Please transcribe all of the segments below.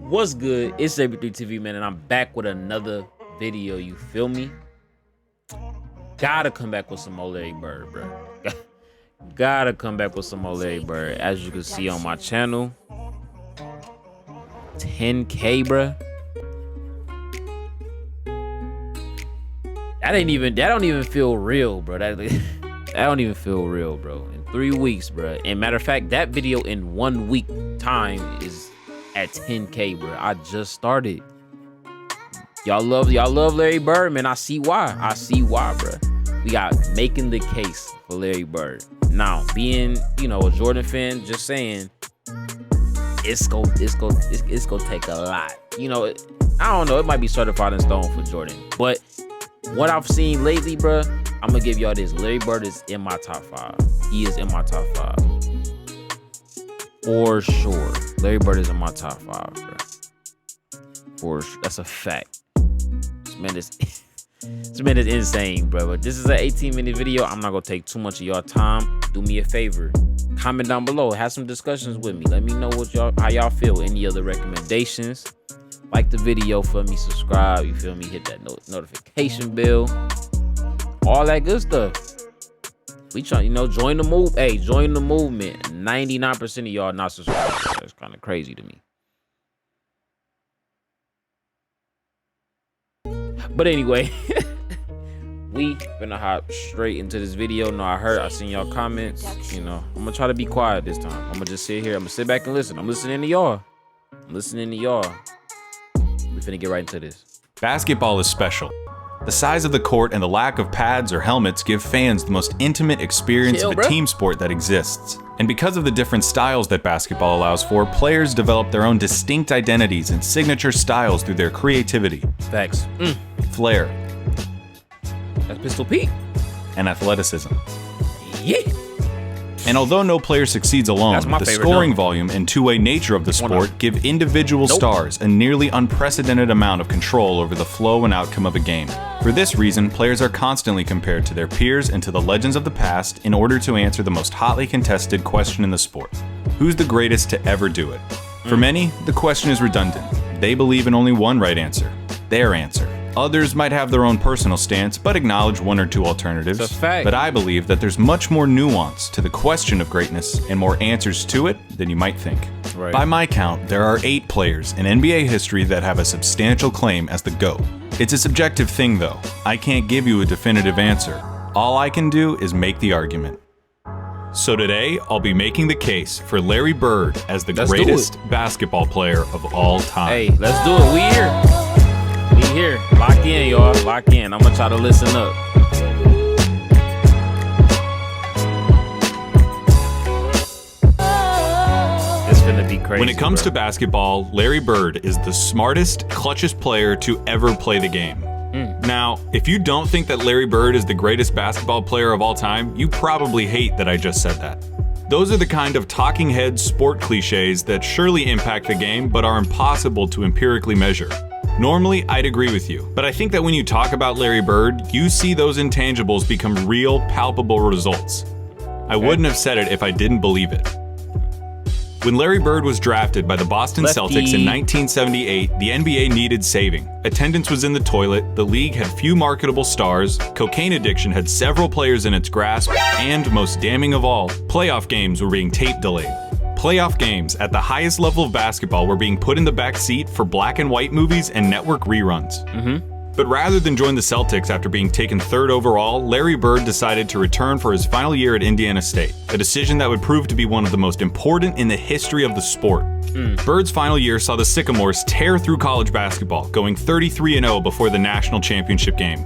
What's good? It's AB3 TV, man, and I'm back with another video. You feel me? Gotta come back with some more Larry Bird, bro. Gotta come back with some more Larry Bird. As you can see on my channel, 10K, bro. That don't even feel real, bro. That don't even feel real, bro. In 3 weeks, bro. And matter of fact, that video in 1 week time is at 10K, bro. I just started. Y'all love Larry Bird, man. I see why, bro. We got making the case for Larry Bird. Now, being, a Jordan fan, just saying, it's gonna take a lot. I don't know. It might be certified in stone for Jordan, but what I've seen lately, bro, I'm gonna give y'all this. Larry Bird is in my top 5. He is in my top 5 for sure. Larry Bird is in my top 5, bro. For sure. That's a fact. This man is insane, bro. But this is an 18-minute video. I'm not gonna take too much of your time. Do me a favor. Comment down below. Have some discussions with me. Let me know how y'all feel. Any other recommendations? Like the video for me. Subscribe. You feel me? Hit that notification bell. All that good stuff. We trying, join the move. Hey, join the movement. 99% of y'all not subscribed. That's kind of crazy to me. But anyway, we finna hop straight into this video. No, I seen y'all comments. I'm gonna try to be quiet this time. I'm gonna just sit here. I'm gonna sit back and listen. I'm listening to y'all. We finna get right into this. Basketball is special. The size of the court and the lack of pads or helmets give fans the most intimate experience of a team sport that exists. And because of the different styles that basketball allows for, players develop their own distinct identities and signature styles through their creativity, Facts. flair, That's Pistol Pete. and athleticism. Yeah. And although no player succeeds alone, the scoring volume and two-way nature of the sport give individual stars a nearly unprecedented amount of control over the flow and outcome of a game. For this reason, players are constantly compared to their peers and to the legends of the past in order to answer the most hotly contested question in the sport: who's the greatest to ever do it? For many, the question is redundant. They believe in only one right answer: their answer. Others might have their own personal stance, but acknowledge one or two alternatives. It's a fact. But I believe that there's much more nuance to the question of greatness and more answers to it than you might think. Right. By my count, there are 8 players in NBA history that have a substantial claim as the GOAT. It's a subjective thing, though. I can't give you a definitive answer. All I can do is make the argument. So today, I'll be making the case for Larry Bird as the greatest basketball player of all time. Hey, let's do it. We here. Lock in, y'all. Lock in. I'm gonna try to listen up. It's gonna be crazy. When it comes to basketball, Larry Bird is the smartest, clutchest player to ever play the game. Now, if you don't think that Larry Bird is the greatest basketball player of all time, you probably hate that I just said that. Those are the kind of talking head sport cliches that surely impact the game but are impossible to empirically measure. Normally, I'd agree with you, but I think that when you talk about Larry Bird, you see those intangibles become real, palpable results. I wouldn't have said it if I didn't believe it. When Larry Bird was drafted by the Boston Celtics in 1978, the NBA needed saving. Attendance was in the toilet, the league had few marketable stars, cocaine addiction had several players in its grasp, and most damning of all, playoff games were being tape delayed. Playoff games at the highest level of basketball were being put in the back seat for black and white movies and network reruns. But rather than join the Celtics after being taken 3rd overall, Larry Bird decided to return for his final year at Indiana State, a decision that would prove to be one of the most important in the history of the sport. Bird's final year saw the Sycamores tear through college basketball, going 33-0 before the national championship game.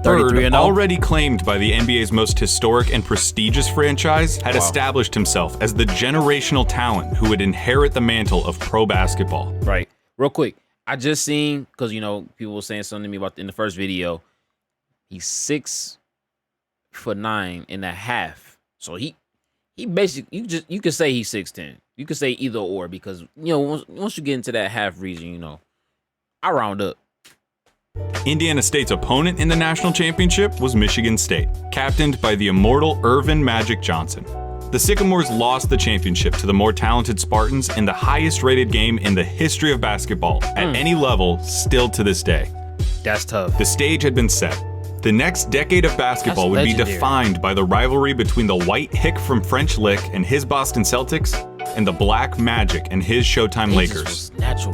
Bird, already claimed by the NBA's most historic and prestigious franchise, had established himself as the generational talent who would inherit the mantle of pro basketball. Right. Real quick, I just seen, because people were saying something to me about in the first video, he's 6'9.5". So he basically, you could say he's 6'10". You could say either or, because once you get into that half region, I round up. Indiana State's opponent in the national championship was Michigan State, captained by the immortal Earvin Magic Johnson. The Sycamores lost the championship to the more talented Spartans in the highest rated game in the history of basketball at any level still to this day. That's tough. The stage had been set. The next decade of basketball would be defined by the rivalry between the white hick from French Lick and his Boston Celtics and the black Magic and his Showtime Lakers.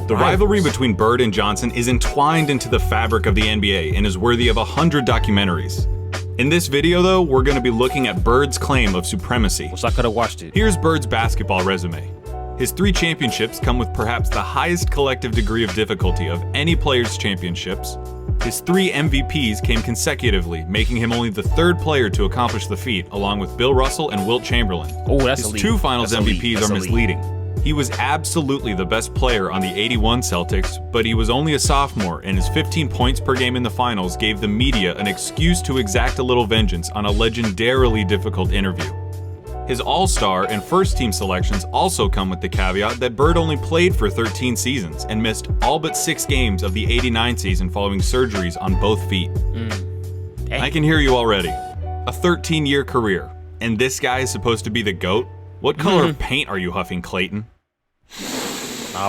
The rivalry between Bird and Johnson is entwined into the fabric of the NBA and is worthy of 100 documentaries. In this video, though, we're going to be looking at Bird's claim of supremacy. Wish I could have watched it. Here's Bird's basketball resume. His 3 championships come with perhaps the highest collective degree of difficulty of any player's championships. His 3 MVPs came consecutively, making him only the 3rd player to accomplish the feat, along with Bill Russell and Wilt Chamberlain. Oh, that's His elite. 2 finals That's elite. MVPs That's are elite. misleading. He was absolutely the best player on the '81 Celtics, but he was only a sophomore, and his 15 points per game in the finals gave the media an excuse to exact a little vengeance on a legendarily difficult interview. His All-Star and first-team selections also come with the caveat that Bird only played for 13 seasons and missed all but 6 games of the '89 season following surgeries on both feet. I can hear you already. A 13-year career, and this guy is supposed to be the GOAT? What color of paint are you huffing, Clayton?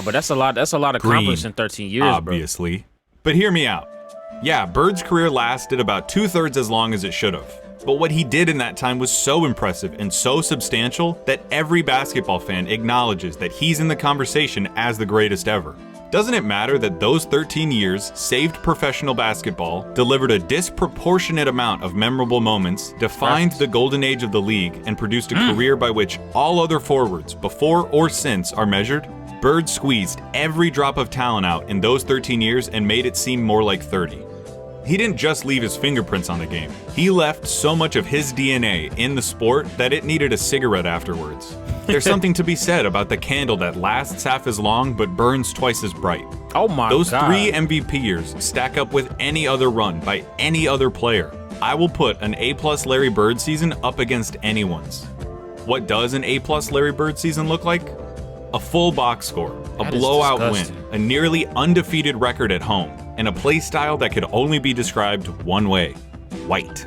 But that's a lot. That's a lot accomplished in 13 years, obviously. Bro. But hear me out. Yeah, Bird's career lasted about 2/3 as long as it should have. But what he did in that time was so impressive and so substantial that every basketball fan acknowledges that he's in the conversation as the greatest ever. Doesn't it matter that those 13 years saved professional basketball, delivered a disproportionate amount of memorable moments, defined the golden age of the league, and produced a career by which all other forwards, before or since, are measured? Bird squeezed every drop of talent out in those 13 years and made it seem more like 30. He didn't just leave his fingerprints on the game. He left so much of his DNA in the sport that it needed a cigarette afterwards. There's something to be said about the candle that lasts half as long but burns twice as bright. Oh my God. Those 3 MVP years stack up with any other run by any other player. I will put an A+ Larry Bird season up against anyone's. What does an A+ Larry Bird season look like? A full box score, a blowout win, a nearly undefeated record at home, and a play style that could only be described one way: white.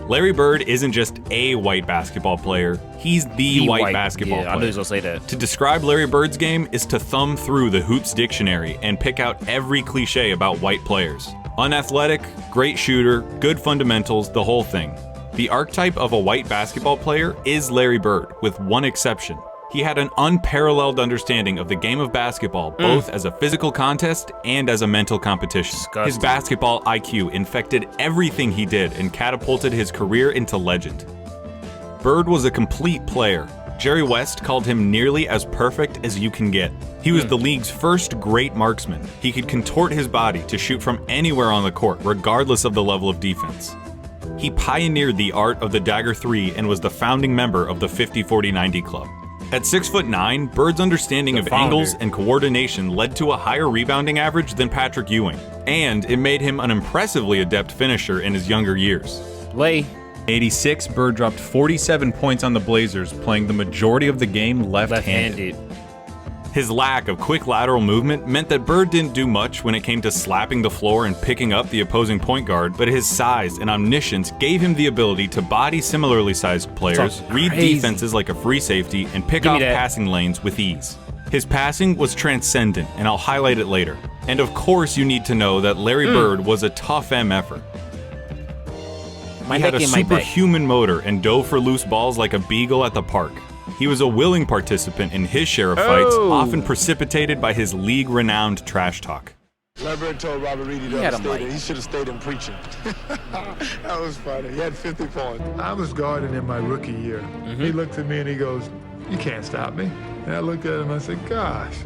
Larry Bird isn't just a white basketball player, he's the white basketball player. I knew he was gonna say that. To describe Larry Bird's game is to thumb through the Hoops dictionary and pick out every cliche about white players. Unathletic, great shooter, good fundamentals, the whole thing. The archetype of a white basketball player is Larry Bird, with one exception. He had an unparalleled understanding of the game of basketball, both as a physical contest and as a mental competition. His basketball IQ infected everything he did and catapulted his career into legend. Bird was a complete player. Jerry West called him nearly as perfect as you can get. He was the league's first great marksman. He could contort his body to shoot from anywhere on the court, regardless of the level of defense. He pioneered the art of the dagger 3 and was the founding member of the 50-40-90 club. At 6'9", Bird's understanding of angles and coordination led to a higher rebounding average than Patrick Ewing, and it made him an impressively adept finisher in his younger years. Lay. 86, Bird dropped 47 points on the Blazers, playing the majority of the game left-handed. His lack of quick lateral movement meant that Bird didn't do much when it came to slapping the floor and picking up the opposing point guard, but his size and omniscience gave him the ability to body similarly sized players, read defenses like a free safety, and pick off passing lanes with ease. His passing was transcendent, and I'll highlight it later. And of course you need to know that Larry Bird was a tough effort. He had a superhuman motor and dove for loose balls like a beagle at the park. He was a willing participant in his share of fights, often precipitated by his league-renowned trash talk. Larry Bird told Robert Reed he should have stayed in preaching. That was funny. He had 50 points. I was guarding in my rookie year. He looked at me and he goes, "You can't stop me." And I looked at him and I said, "Gosh,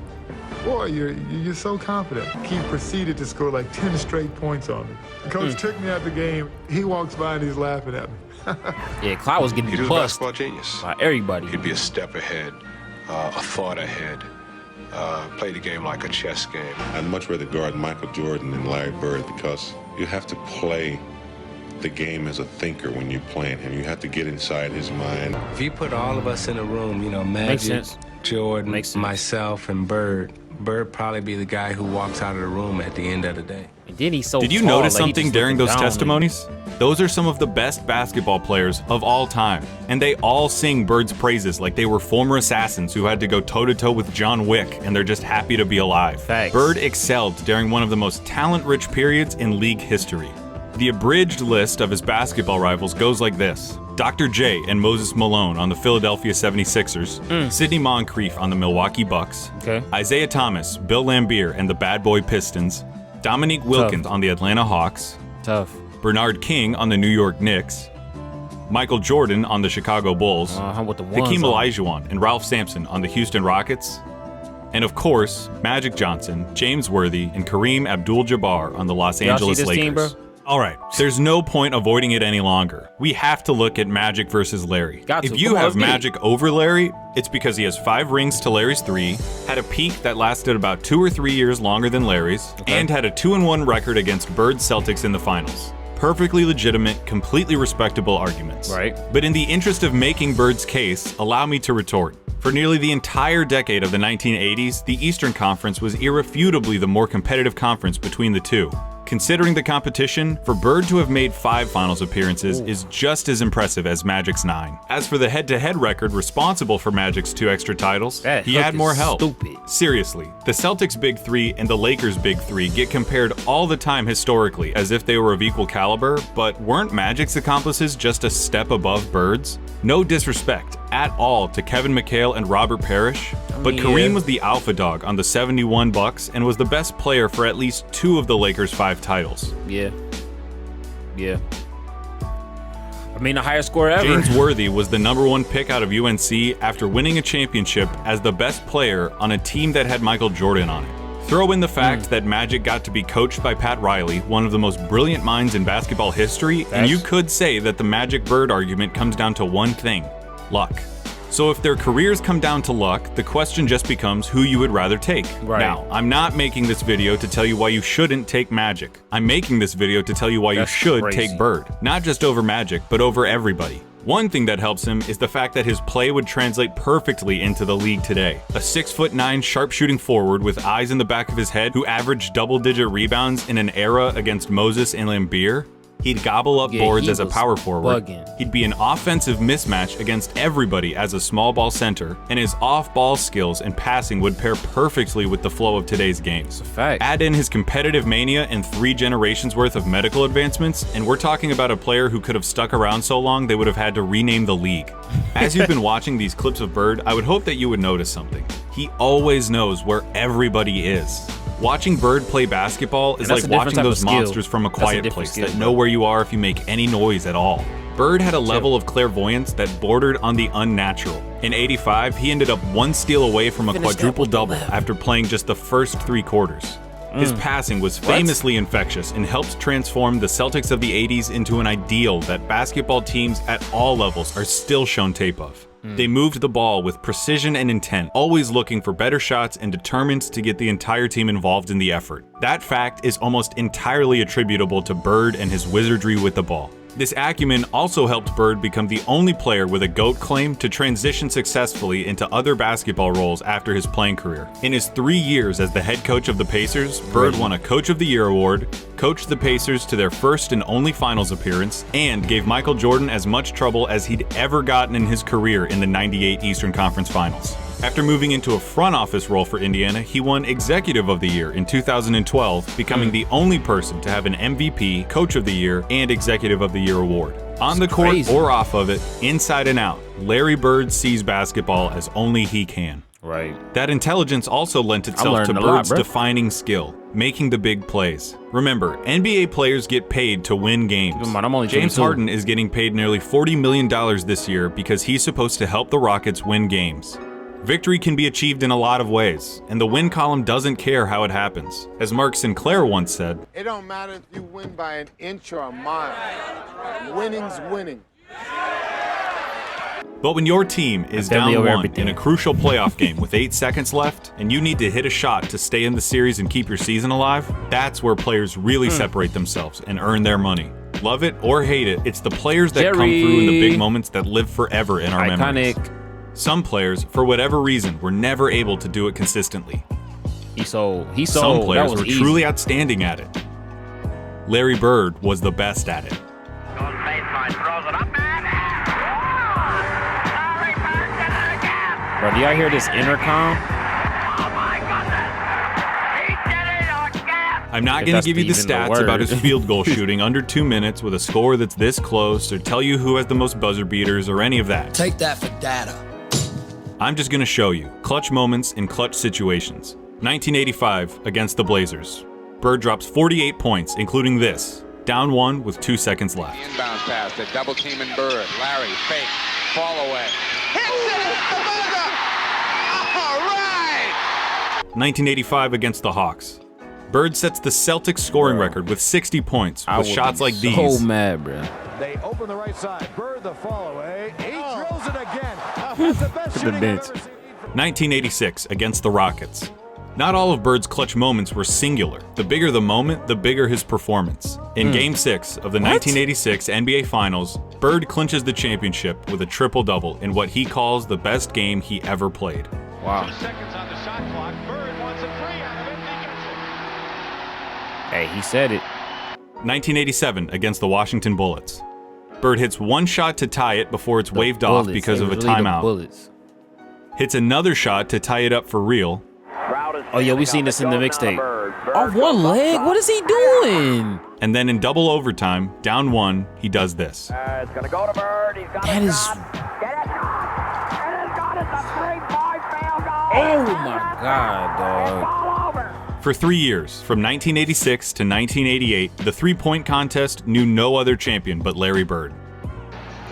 boy, you're so confident." He proceeded to score like 10 straight points on me. The coach took me out the game. He walks by and he's laughing at me. Yeah, Clyde was getting He was a basketball genius. by everybody. He'd be a step ahead, a thought ahead, play the game like a chess game. I'd much rather guard Michael Jordan than Larry Bird because you have to play the game as a thinker when you're playing him. You have to get inside his mind. If you put all of us in a room, you know, Magic, Jordan, myself, and Bird, Bird probably be the guy who walks out of the room at the end of the day. And then he's so Did you tall, notice like, he something just during looking those down, testimonies? Those are some of the best basketball players of all time, and they all sing Bird's praises like they were former assassins who had to go toe-to-toe with John Wick, and they're just happy to be alive. Facts. Bird excelled during one of the most talent-rich periods in league history. The abridged list of his basketball rivals goes like this. Dr. J and Moses Malone on the Philadelphia 76ers, Sidney Moncrief on the Milwaukee Bucks, Okay. Isaiah Thomas, Bill Laimbeer and the Bad Boy Pistons, Dominique Wilkins on the Atlanta Hawks, Tough. Bernard King on the New York Knicks, Michael Jordan on the Chicago Bulls, With the ones Hakeem on. Olajuwon and Ralph Sampson on the Houston Rockets, and of course, Magic Johnson, James Worthy, and Kareem Abdul-Jabbar on the Los Y'all see Angeles this Lakers. team, bro? All right, there's no point avoiding it any longer. We have to look at Magic versus Larry. Got to. If you Come on, have let's get it. Magic over Larry, it's because he has 5 rings to Larry's 3, had a peak that lasted about 2 or 3 years longer than Larry's, and had a 2-1 record against Bird's Celtics in the finals. Perfectly legitimate, completely respectable arguments. Right. But in the interest of making Bird's case, allow me to retort. For nearly the entire decade of the 1980s, the Eastern Conference was irrefutably the more competitive conference between the two. Considering the competition, for Bird to have made 5 finals appearances is just as impressive as Magic's 9. As for the head-to-head record responsible for Magic's 2 extra titles, That he hook had is more help. stupid. Seriously, the Celtics' Big 3 and the Lakers' Big 3 get compared all the time historically as if they were of equal caliber, but weren't Magic's accomplices just a step above Bird's? No disrespect at all to Kevin McHale and Robert Parrish, but mean, Kareem yeah. was the alpha dog on the 71 Bucks and was the best player for at least 2 of the Lakers' 5 titles. Yeah. Yeah. I mean, the highest score ever. James Worthy was the #1 pick out of UNC after winning a championship as the best player on a team that had Michael Jordan on it. Throw in the fact that Magic got to be coached by Pat Riley, one of the most brilliant minds in basketball history, and you could say that the Magic Bird argument comes down to one thing: luck. So if their careers come down to luck, the question just becomes who you would rather take. Right. Now, I'm not making this video to tell you why you shouldn't take Magic. I'm making this video to tell you why That's you should crazy. take Bird. Not just over Magic, but over everybody. One thing that helps him is the fact that his play would translate perfectly into the league today. A 6'9" sharpshooting forward with eyes in the back of his head who averaged double-digit rebounds in an era against Moses and Laimbeer. He'd gobble up boards he as a was power forward. bugging. He'd be an offensive mismatch against everybody as a small ball center, and his off-ball skills and passing would pair perfectly with the flow of today's game. It's a fact. Add in his competitive mania and 3 generations worth of medical advancements, and we're talking about a player who could have stuck around so long they would have had to rename the league. As you've been watching these clips of Bird, I would hope that you would notice something. He always knows where everybody is. Watching Bird play basketball is that's like a different watching type of those skill. monsters from a That's a quiet different place skill, that bro. know where you are if you make any noise at all. Bird had a level of clairvoyance that bordered on the unnatural. In '85, he ended up 1 steal away from a Finish that quadruple with the double left. after playing just the first 3 quarters. His passing was famously infectious and helped transform the Celtics of the 80s into an ideal that basketball teams at all levels are still shown tape of. They moved the ball with precision and intent, always looking for better shots and determined to get the entire team involved in the effort. That fact is almost entirely attributable to Bird and his wizardry with the ball. This acumen also helped Bird become the only player with a GOAT claim to transition successfully into other basketball roles after his playing career. In his 3 years as the head coach of the Pacers, Bird won a Coach of the Year award, coached the Pacers to their first and only finals appearance, and gave Michael Jordan as much trouble as he'd ever gotten in his career in the '98 Eastern Conference Finals. After moving into a front office role for Indiana, he won Executive of the Year in 2012, becoming the only person to have an MVP, Coach of the Year, and Executive of the Year award. On the court crazy. or off of it, inside and out, Larry Bird sees basketball as only he can. Right. That intelligence also lent itself to learning a lot, Bird's bro. defining skill, making the big plays. Remember, NBA players get paid to win games. Keep in mind, I'm only James 22. Harden is getting paid nearly $40 million this year because he's supposed to help the Rockets win games. Victory can be achieved in a lot of ways, and the win column doesn't care how it happens. As Mark Sinclair once said, It don't matter if you win by an inch or a mile. Winning's winning. but when your team is Definitely down over 1 everything. in a crucial playoff game with 8 seconds left, and you need to hit a shot to stay in the series and keep your season alive, that's where players really separate themselves and earn their money. Love it or hate it, it's the players that come through in the big moments that live forever in our memories. Iconic. Some players, for whatever reason, were never able to do it consistently. Some Some that players was were easy. truly outstanding at it. Larry Bird was the best at it. Bro, do y'all hear this intercom? I'm not If going that's to give you the even the stats about word. his field goal shooting under 2 minutes with a score that's this close, or tell you who has the most buzzer beaters, or any of that. Take that for data. I'm just going to show you clutch moments in clutch situations. 1985 against the Blazers. Bird drops 48 points, including this. Down 1 with 2 seconds left. Inbound pass to double team and Bird. Larry, fake, fall away. Hits it! The buzzer! All right! 1985 against the Hawks. Bird sets the Celtics scoring record with 60 points I with would shots be like so these. mad, bro. They open the right side. Bird the fall away. He drills it again. That's the best shooting I've bench. ever seen. 1986 against the Rockets. Not all of Bird's clutch moments were singular. The bigger the moment, the bigger his performance. In Game 6 of the 1986 NBA Finals, Bird clinches the championship with a triple-double in what he calls the best game he ever played. Wow. 2 seconds on the shot clock. Bird wants a three out of it. He gets it. Hey, he said it. 1987 against the Washington Bullets. Bird hits one shot to tie it before it's waved off Bullets. because They of a was really the timeout. Bullets. Hits another shot to tie it up for real. Oh yeah, we seen this in the mixtape. Off one leg? What is he doing? And then in double overtime, down 1, he does this. That is. Oh my god, dog. For 3 years, from 1986 to 1988, the three-point contest knew no other champion but Larry Bird.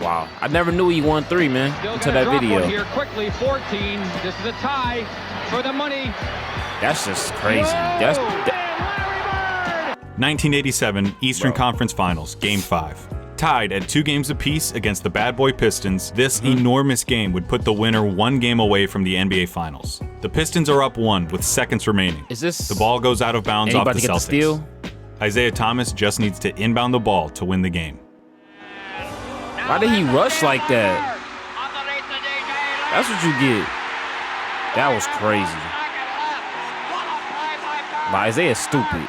Wow. I never knew he won 3, man, until that video. Here quickly, 14. This is a tie for the money. That's just crazy. That's 1987 Eastern Conference Finals, Game 5. Tied at 2 games apiece against the Bad Boy Pistons, this enormous game would put the winner 1 game away from the NBA Finals. The Pistons are up 1 with seconds remaining. Is this The ball goes out of bounds off the anybody get the Celtics. steal? Isaiah Thomas just needs to inbound the ball to win the game. Why did he rush like that? That's what you get. That was crazy. But Isaiah's stupid.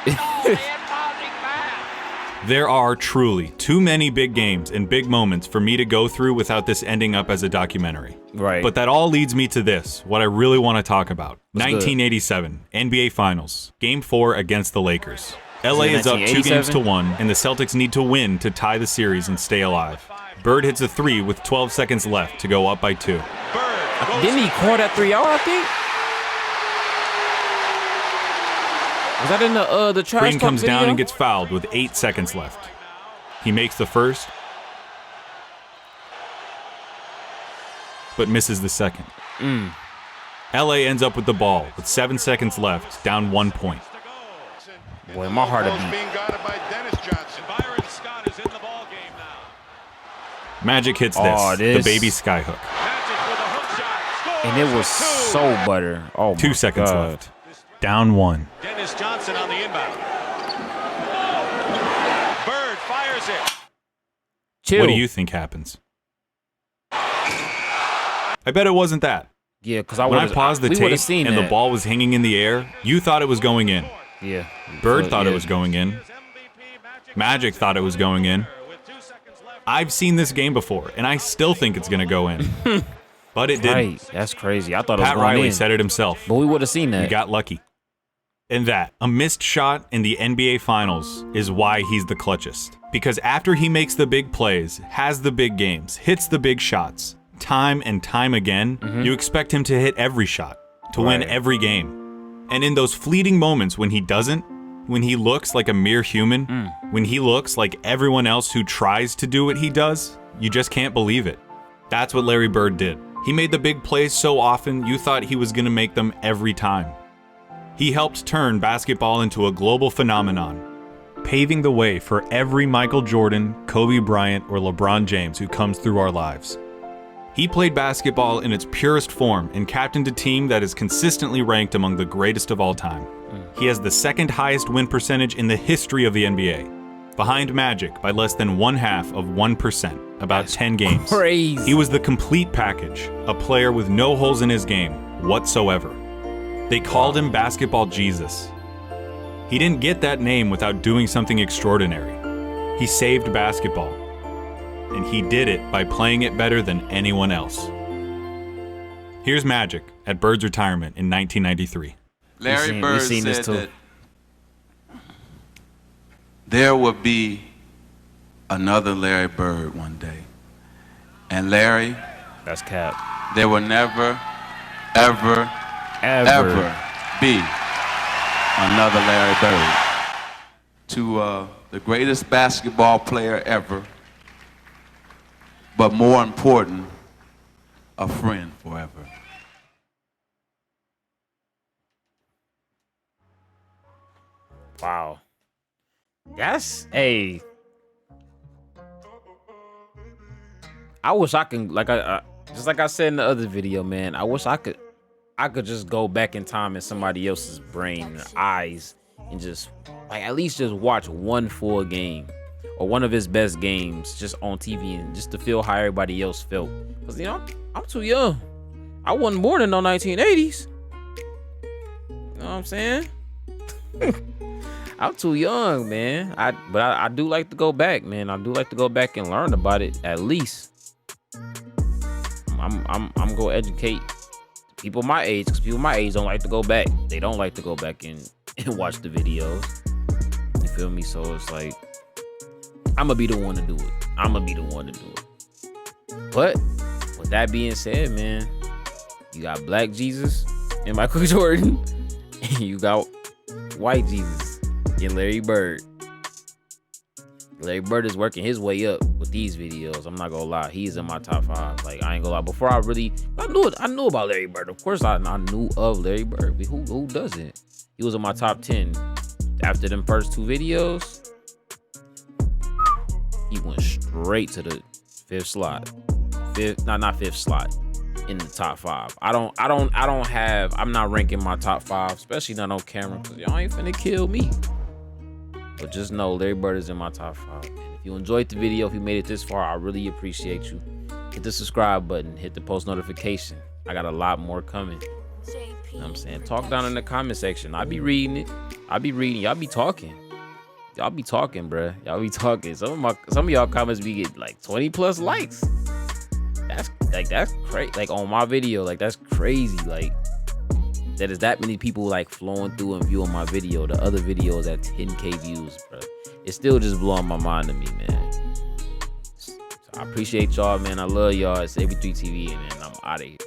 There are truly too many big games and big moments for me to go through without this ending up as a documentary. Right. But that all leads me to this, what I really want to talk about. What's good? 1987 NBA Finals, Game 4 against the Lakers. LA it is up 2 games to 1987? 1, and the Celtics need to win to tie the series and stay alive. Bird hits a 3 with 12 seconds left to go up by 2. Didn't he call that 3 out, I think? Was that in the trash Green talk comes video? down and gets fouled with 8 seconds left. He makes the first, but misses the second. LA ends up with the ball with 7 seconds left, down 1 point. Boy, my heart a beat. Being guarded by Dennis Johnson. Byron Scott is in the ball game now. Magic hits this, Oh, the this. baby skyhook. Magic with a hook shot. Scores And it was for 2. so butter. Oh, 2 my seconds God. left. Down 1. Dennis Johnson on the inbound. Bird fires it. Chill. What do you think happens? I bet it wasn't that. Yeah, because I When I would've- paused the we would've tape seen and that. the ball was hanging in the air, you thought it was going in. Yeah. Bird So, thought yeah. it was going in. Magic thought it was going in. I've seen this game before, and I still think it's going to go in. But it didn't. Right. That's crazy. I thought it was Pat going Riley in. said it himself. But we would have seen We that. got lucky. And that, a missed shot in the NBA Finals, is why he's the clutchest. Because after he makes the big plays, has the big games, hits the big shots, time and time again, you expect him to hit every shot, to win Right. every game. And in those fleeting moments when he doesn't, when he looks like a mere human, when he looks like everyone else who tries to do what he does, you just can't believe it. That's what Larry Bird did. He made the big plays so often you thought he was going to make them every time. He helped turn basketball into a global phenomenon, paving the way for every Michael Jordan, Kobe Bryant, or LeBron James who comes through our lives. He played basketball in its purest form and captained a team that is consistently ranked among the greatest of all time. He has the second highest win percentage in the history of the NBA, behind Magic by less than 1/2 of 1%, about 10 games. Crazy. He was the complete package, a player with no holes in his game whatsoever. They called him Basketball Jesus. He didn't get that name without doing something extraordinary. He saved basketball, and he did it by playing it better than anyone else. Here's Magic at Bird's retirement in 1993. Larry Bird said that there would be another Larry Bird one day. And Larry, that's cap. There will never, ever be another Larry Bird. To the greatest basketball player ever, but more important, a friend forever. Wow. That's a. I wish I can, like just like I said in the other video, man. I wish I could just go back in time in somebody else's brain and eyes and just like at least just watch one full game or one of his best games just on TV and just to feel how everybody else felt. Cause you know I'm too young. I wasn't born in no 1980s. You know what I'm saying? I'm too young, man. But I do like to go back, man. I do like to go back and learn about it at least. I'm gonna educate people my age, because people my age don't like to go back. They don't like to go back and watch the videos. You feel me? So it's like I'm gonna be the one to do it. But with that being said, man, you got Black Jesus and Michael Jordan, and you got White Jesus and Larry Bird. Larry Bird is working his way up with these videos. I'm not gonna lie, he's in my top 5. Like I ain't gonna lie. Before I knew about Larry Bird. Of course, I knew of Larry Bird. But who doesn't? He was in my top 10. After them first 2 videos, he went straight to the 5th slot. Not 5th slot in the top 5. I'm not ranking my top 5, especially not on camera, because y'all ain't finna kill me. But just know Larry Bird is in my top 5. And if you enjoyed the video, if you made it this far, I really appreciate you. Hit the subscribe button, hit the post notification. I got a lot more coming. You know what I'm saying? Talk down in the comment section. I be reading it. Y'all be talking. Y'all be talking, bruh. Y'all be talking. Some of y'all comments be get like 20 plus likes. That's crazy. Like on my video, like that's crazy. Like that is that many people like flowing through and viewing my video. The other videos at 10K views, bro. It's still just blowing my mind to me, man. So I appreciate y'all, man. I love y'all. It's AB3 TV, and I'm out of here.